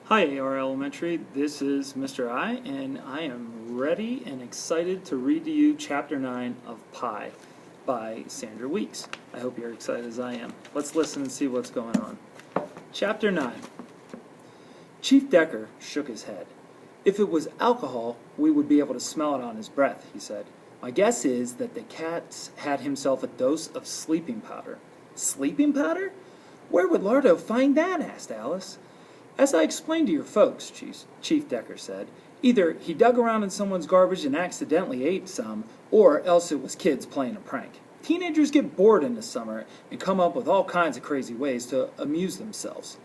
Hi, AR Elementary. This is Mr. I, and I am ready and excited to read to you Chapter 9 of Pi by Sandra Weeks. I hope you're excited as I am. Let's listen and see what's going on. Chapter 9. Chief Decker shook his head. If it was alcohol, we would be able to smell it on his breath, he said. My guess is that the cat had himself a dose of sleeping powder. Sleeping powder? Where would Lardo find that? Asked Alice. As I explained to your folks, Chief Decker said, either he dug around in someone's garbage and accidentally ate some, or else it was kids playing a prank. Teenagers get bored in the summer and come up with all kinds of crazy ways to amuse themselves.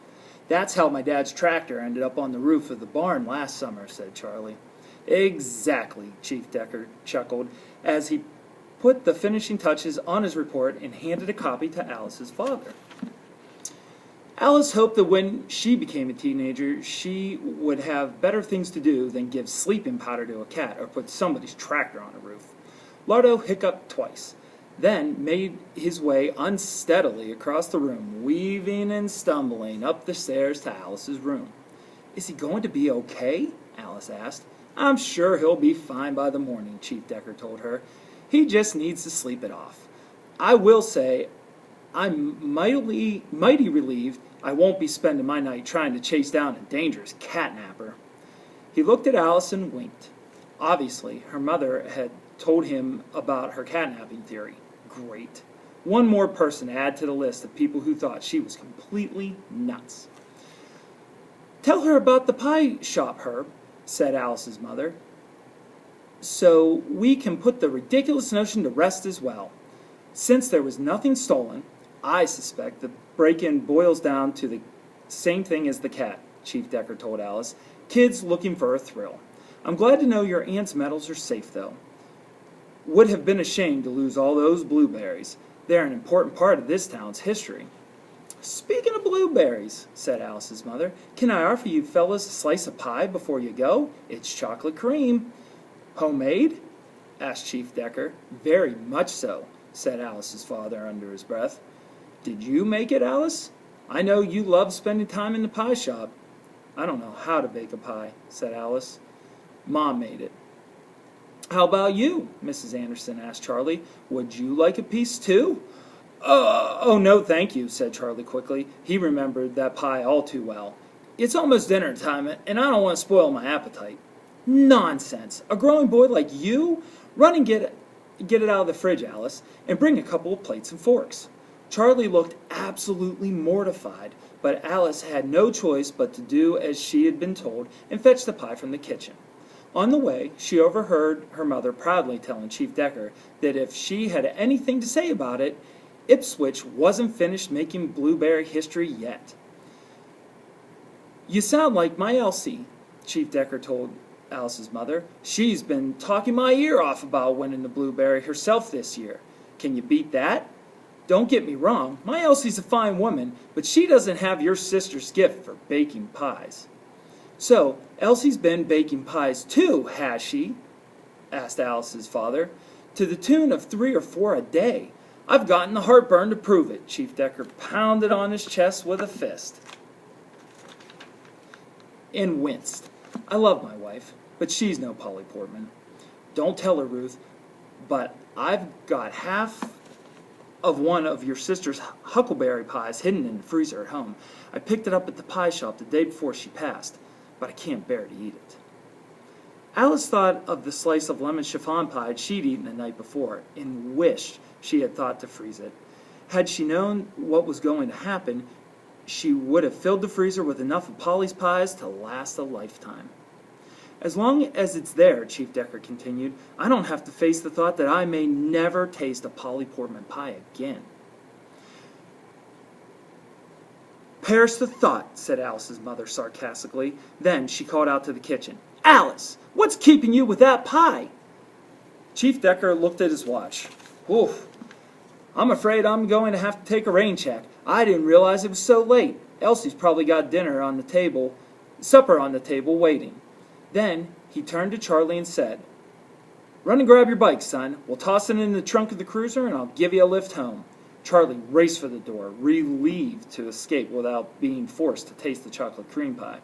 That's how my dad's tractor ended up on the roof of the barn last summer, said Charlie. Exactly, Chief Decker chuckled as he put the finishing touches on his report and handed a copy to Alice's father. Alice hoped that when she became a teenager, she would have better things to do than give sleeping powder to a cat or put somebody's tractor on a roof. Lardo hiccuped twice, then made his way unsteadily across the room, weaving and stumbling up the stairs to Alice's room. Is he going to be okay? Alice asked. I'm sure he'll be fine by the morning, Chief Decker told her. He just needs to sleep it off. I will say, I'm mighty relieved I won't be spending my night trying to chase down a dangerous catnapper. He looked at Alice and winked. Obviously, her mother had told him about her catnapping theory. Great. One more person to add to the list of people who thought she was completely nuts. Tell her about the pie shop, Herb, said Alice's mother, so we can put the ridiculous notion to rest as well. Since there was nothing stolen, I suspect the break-in boils down to the same thing as the cat, Chief Decker told Alice. Kids looking for a thrill. I'm glad to know your aunt's medals are safe, though. Would have been a shame to lose all those blueberries. They're an important part of this town's history. Speaking of blueberries, said Alice's mother, can I offer you fellas a slice of pie before you go? It's chocolate cream. Homemade? Asked Chief Decker. Very much so, said Alice's father under his breath. Did you make it, Alice? I know you love spending time in the pie shop. I don't know how to bake a pie, said Alice. Mom made it. How about you? Mrs. Anderson asked Charlie. Would you like a piece too? Oh, no, thank you, said Charlie quickly. He remembered that pie all too well. It's almost dinner time, and I don't want to spoil my appetite. Nonsense. A growing boy like you? Run and get it out of the fridge, Alice, and bring a couple of plates and forks. Charlie looked absolutely mortified, but Alice had no choice but to do as she had been told and fetch the pie from the kitchen. On the way, she overheard her mother proudly telling Chief Decker that if she had anything to say about it, Ipswich wasn't finished making blueberry history yet. You sound like my Elsie, Chief Decker told Alice's mother. She's been talking my ear off about winning the blueberry herself this year. Can you beat that? Don't get me wrong, my Elsie's a fine woman, but she doesn't have your sister's gift for baking pies. So, Elsie's been baking pies too, has she? Asked Alice's father. To the tune of 3 or 4 a day. I've gotten the heartburn to prove it. Chief Decker pounded on his chest with a fist and winced. I love my wife, but she's no Polly Portman. Don't tell her, Ruth, but I've got half of one of your sister's huckleberry pies hidden in the freezer at home. I picked it up at the pie shop the day before she passed, but I can't bear to eat it. Alice thought of the slice of lemon chiffon pie she'd eaten the night before and wished she had thought to freeze it. Had she known what was going to happen, she would have filled the freezer with enough of Polly's pies to last a lifetime. As long as it's there, Chief Decker continued, I don't have to face the thought that I may never taste a Polly Portman pie again. Perish the thought, said Alice's mother sarcastically. Then she called out to the kitchen. Alice, what's keeping you with that pie? Chief Decker looked at his watch. Oof, I'm afraid I'm going to have to take a rain check. I didn't realize it was so late. Elsie's probably got supper on the table waiting. Then he turned to Charlie and said, Run and grab your bike, son. We'll toss it in the trunk of the cruiser and I'll give you a lift home. Charlie raced for the door, relieved to escape without being forced to taste the chocolate cream pie.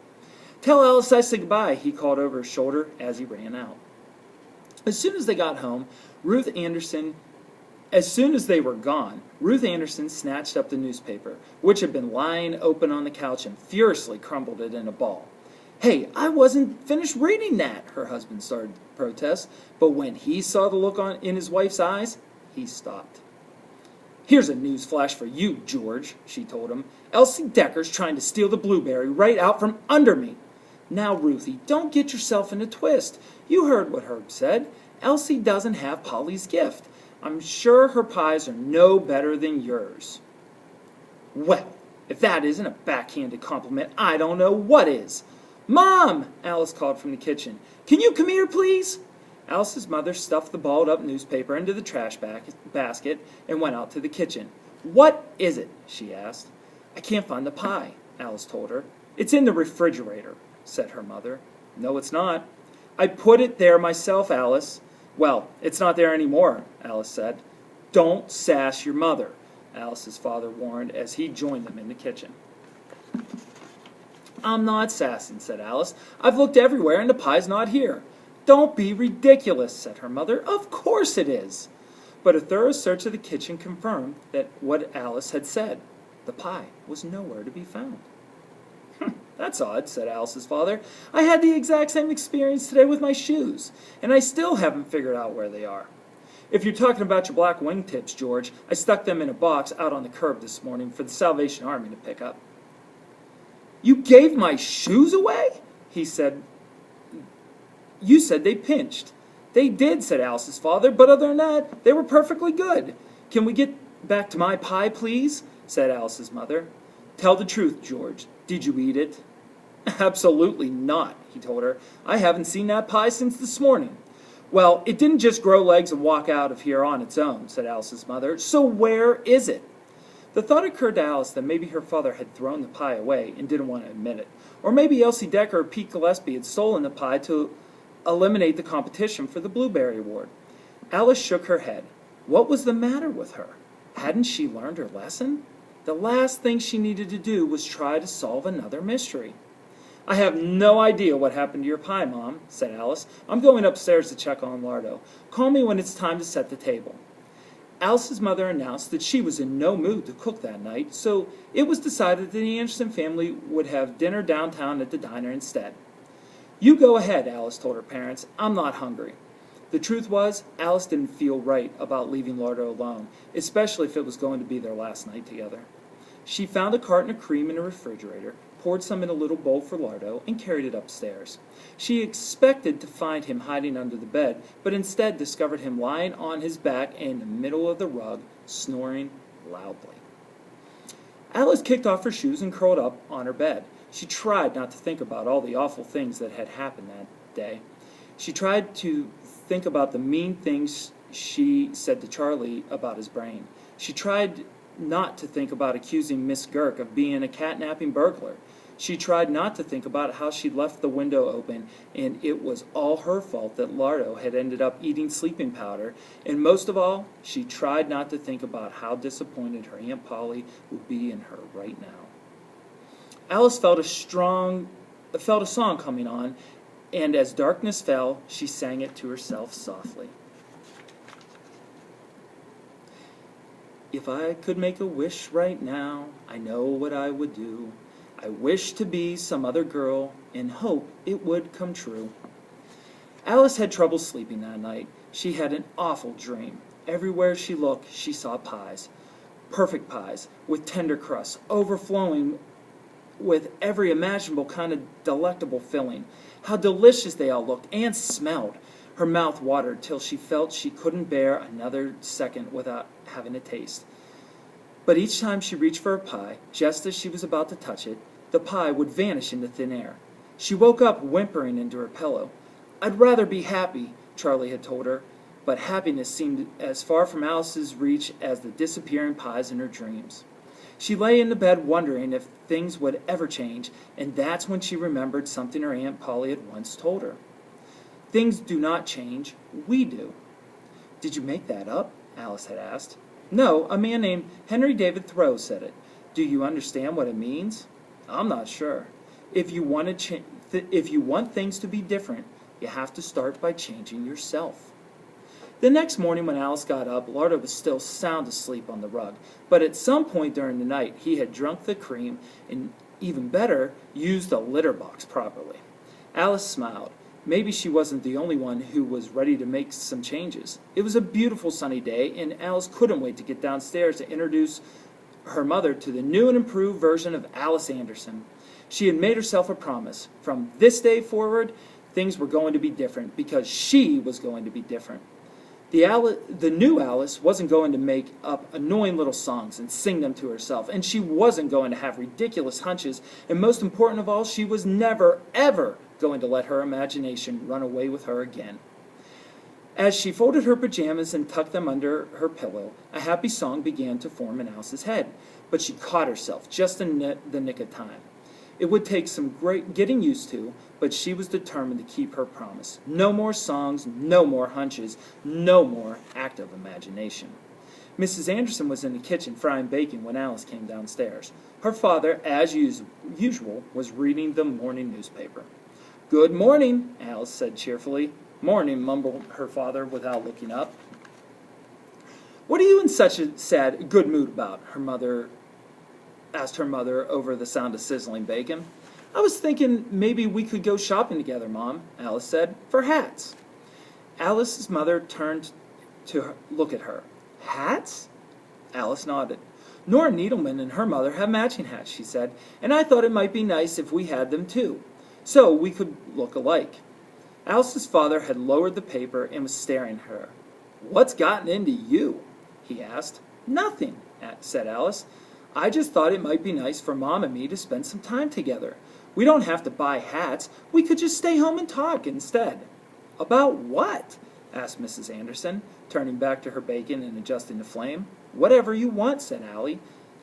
"Tell Alice I said goodbye," he called over his shoulder as he ran out. As soon as they got home, As soon as they were gone, Ruth Anderson snatched up the newspaper, which had been lying open on the couch, and furiously crumbled it in a ball. "Hey, I wasn't finished reading that," her husband started to protest, but when he saw the look in his wife's eyes, he stopped. "Here's a news flash for you, George," she told him. "Elsie Decker's trying to steal the blueberry right out from under me." "Now, Ruthie, don't get yourself in a twist. You heard what Herb said. Elsie doesn't have Polly's gift. I'm sure her pies are no better than yours." "Well, if that isn't a backhanded compliment, I don't know what is." "Mom!" Alice called from the kitchen. "Can you come here, please?" Alice's mother stuffed the balled-up newspaper into the trash basket and went out to the kitchen. "What is it?" she asked. "I can't find the pie," Alice told her. "It's in the refrigerator," said her mother. "No, it's not." "I put it there myself, Alice." "Well, it's not there anymore," Alice said. "Don't sass your mother," Alice's father warned as he joined them in the kitchen. "I'm not sassing," said Alice. "I've looked everywhere and the pie's not here." "Don't be ridiculous," said her mother. "Of course it is." But a thorough search of the kitchen confirmed that what Alice had said. The pie was nowhere to be found. "That's odd," said Alice's father. "I had the exact same experience today with my shoes, and I still haven't figured out where they are." "If you're talking about your black wingtips, George, I stuck them in a box out on the curb this morning for the Salvation Army to pick up." "You gave my shoes away?" he said. "You said they pinched." "They did," said Alice's father, "but other than that, they were perfectly good." "Can we get back to my pie, please?" said Alice's mother. "Tell the truth, George. Did you eat it?" "Absolutely not," he told her. "I haven't seen that pie since this morning." "Well, it didn't just grow legs and walk out of here on its own," said Alice's mother. "So where is it?" The thought occurred to Alice that maybe her father had thrown the pie away and didn't want to admit it. Or maybe Elsie Decker or Pete Gillespie had stolen the pie to eliminate the competition for the Blueberry Award. Alice shook her head. What was the matter with her? Hadn't she learned her lesson? The last thing she needed to do was try to solve another mystery. "I have no idea what happened to your pie, Mom," said Alice. "I'm going upstairs to check on Lardo. Call me when it's time to set the table." Alice's mother announced that she was in no mood to cook that night, so it was decided that the Anderson family would have dinner downtown at the diner instead. "You go ahead," Alice told her parents. "I'm not hungry." The truth was, Alice didn't feel right about leaving Lardo alone, especially if it was going to be their last night together. She found a carton of cream in the refrigerator, poured some in a little bowl for Lardo, and carried it upstairs. She expected to find him hiding under the bed, but instead discovered him lying on his back in the middle of the rug, snoring loudly. Alice kicked off her shoes and curled up on her bed. She tried not to think about all the awful things that had happened that day. She tried to think about the mean things she said to Charlie about his brain. She tried not to think about accusing Miss Girk of being a catnapping burglar. She tried not to think about how she'd left the window open and it was all her fault that Lardo had ended up eating sleeping powder. And most of all, she tried not to think about how disappointed her Aunt Polly would be in her right now. Alice felt a song coming on, and as darkness fell, she sang it to herself softly. "If I could make a wish right now, I know what I would do. I wish to be some other girl and hope it would come true." Alice had trouble sleeping that night. She had an awful dream. Everywhere she looked, she saw pies. Perfect pies, with tender crusts, overflowing with every imaginable kind of delectable filling. How delicious they all looked and smelled. Her mouth watered till she felt she couldn't bear another second without having a taste. But each time she reached for a pie, just as she was about to touch it, the pie would vanish into thin air. She woke up whimpering into her pillow. "I'd rather be happy," Charlie had told her, but happiness seemed as far from Alice's reach as the disappearing pies in her dreams. She lay in the bed wondering if things would ever change, and that's when she remembered something her Aunt Polly had once told her. "Things do not change, we do." "Did you make that up?" Alice had asked. "No, a man named Henry David Thoreau said it. Do you understand what it means?" "I'm not sure." "If you want to If you want things to be different, you have to start by changing yourself. The next morning when Alice got up, Lardo was still sound asleep on the rug, but at some point during the night he had drunk the cream and, even better, used the litter box properly. Alice smiled. Maybe she wasn't the only one who was ready to make some changes. It was a beautiful sunny day, and Alice couldn't wait to get downstairs to introduce her mother to the new and improved version of Alice Anderson. She had made herself a promise. From this day forward, things were going to be different because she was going to be different. The new Alice wasn't going to make up annoying little songs and sing them to herself, and she wasn't going to have ridiculous hunches, and most important of all, she was never, ever going to let her imagination run away with her again. As she folded her pajamas and tucked them under her pillow, a happy song began to form in Alice's head, but she caught herself just in the nick of time. It would take some great getting used to, but she was determined to keep her promise. No more songs, no more hunches, no more active imagination. Mrs. Anderson was in the kitchen frying bacon when Alice came downstairs. Her father, as usual, was reading the morning newspaper. "Good morning," Alice said cheerfully. "Morning," mumbled her father without looking up. "What are you in such a sad, good mood about?" asked her mother over the sound of sizzling bacon. "I was thinking maybe we could go shopping together, Mom," Alice said, "for hats." Alice's mother turned to look at her. "Hats?" Alice nodded. "Nora Needleman and her mother have matching hats," she said, "and I thought it might be nice if we had them too, so we could look alike." Alice's father had lowered the paper and was staring at her. "What's gotten into you?" he asked. "Nothing," said Alice. "I just thought it might be nice for Mom and me to spend some time together. We don't have to buy hats. We could just stay home and talk instead." "About what?" asked Mrs. Anderson, turning back to her bacon and adjusting the flame. "Whatever you want," said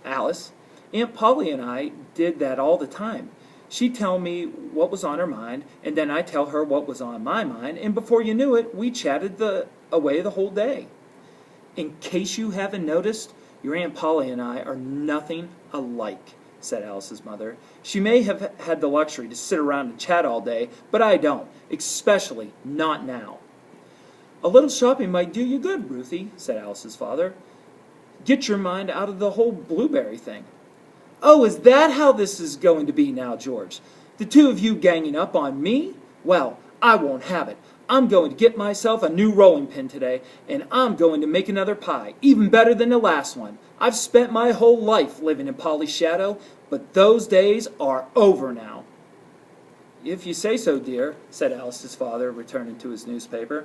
Alice. "Aunt Polly and I did that all the time. She'd tell me what was on her mind, and then I'd tell her what was on my mind, and before you knew it, we chatted away the whole day." "In case you haven't noticed, your Aunt Polly and I are nothing alike," said Alice's mother. "She may have had the luxury to sit around and chat all day, but I don't, especially not now." "A little shopping might do you good, Ruthie," said Alice's father. "Get your mind out of the whole blueberry thing." "Oh, is that how this is going to be now, George? The two of you ganging up on me? Well, I won't have it. I'm going to get myself a new rolling pin today, and I'm going to make another pie, even better than the last one. I've spent my whole life living in Polly's shadow, but those days are over now." "If you say so, dear," said Alice's father, returning to his newspaper.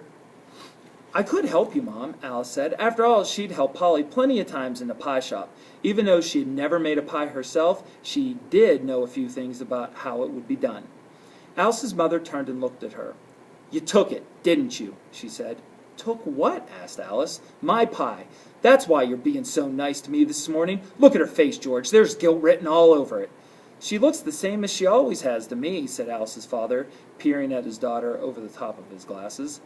"I could help you, Mom," Alice said. After all, she'd helped Polly plenty of times in the pie shop. Even though she had never made a pie herself, she did know a few things about how it would be done. Alice's mother turned and looked at her. "You took it, didn't you?" she said. "Took what?" asked Alice. "My pie. That's why you're being so nice to me this morning. Look at her face, George. There's guilt written all over it." "She looks the same as she always has to me," said Alice's father, peering at his daughter over the top of his glasses.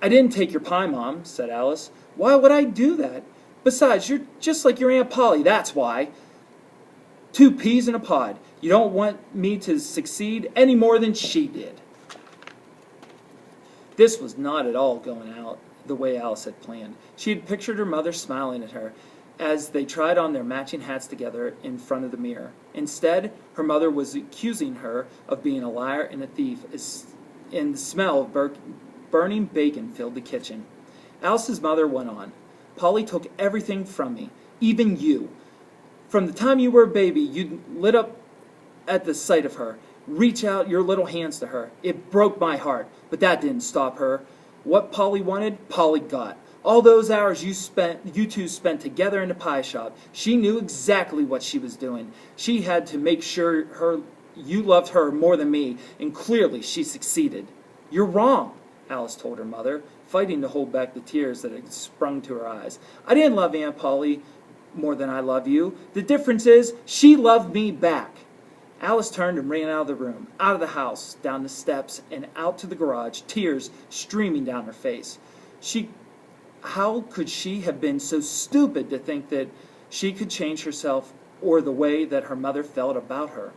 "I didn't take your pie, Mom," said Alice. "Why would I do that? Besides, you're just like your Aunt Polly, that's why. 2 peas in a pod. You don't want me to succeed any more than she did." This was not at all going out the way Alice had planned. She had pictured her mother smiling at her as they tried on their matching hats together in front of the mirror. Instead, her mother was accusing her of being a liar and a thief, and the smell of burning bacon filled the kitchen. Alice's mother went on. "Polly took everything from me, even you. From the time you were a baby, you lit up at the sight of her. Reach out your little hands to her. It broke my heart, but that didn't stop her. What Polly wanted, Polly got. All those hours you two spent together in the pie shop, she knew exactly what she was doing. She had to make sure you loved her more than me, and clearly she succeeded." "You're wrong," Alice told her mother, fighting to hold back the tears that had sprung to her eyes. "I didn't love Aunt Polly more than I love you. The difference is, she loved me back." Alice turned and ran out of the room, out of the house, down the steps, and out to the garage, tears streaming down her face. How could she have been so stupid to think that she could change herself or the way that her mother felt about her?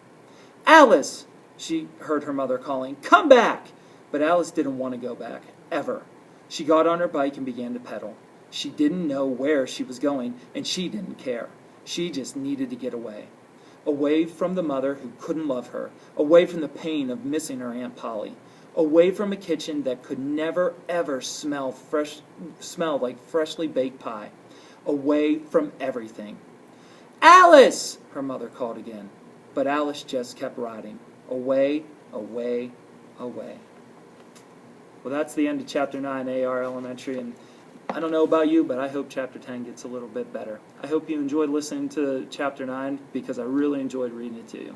"Alice!" She heard her mother calling, "Come back!" But Alice didn't want to go back, ever. She got on her bike and began to pedal. She didn't know where she was going, and she didn't care. She just needed to get away. Away from the mother who couldn't love her, away from the pain of missing her Aunt Polly, away from a kitchen that could never ever smell like freshly baked pie, away from everything. "Alice!" her mother called again, but Alice just kept riding, away, away, away. Well, that's the end of Chapter 9, AR Elementary, and I don't know about you, but I hope Chapter 10 gets a little bit better. I hope you enjoyed listening to Chapter 9 because I really enjoyed reading it to you.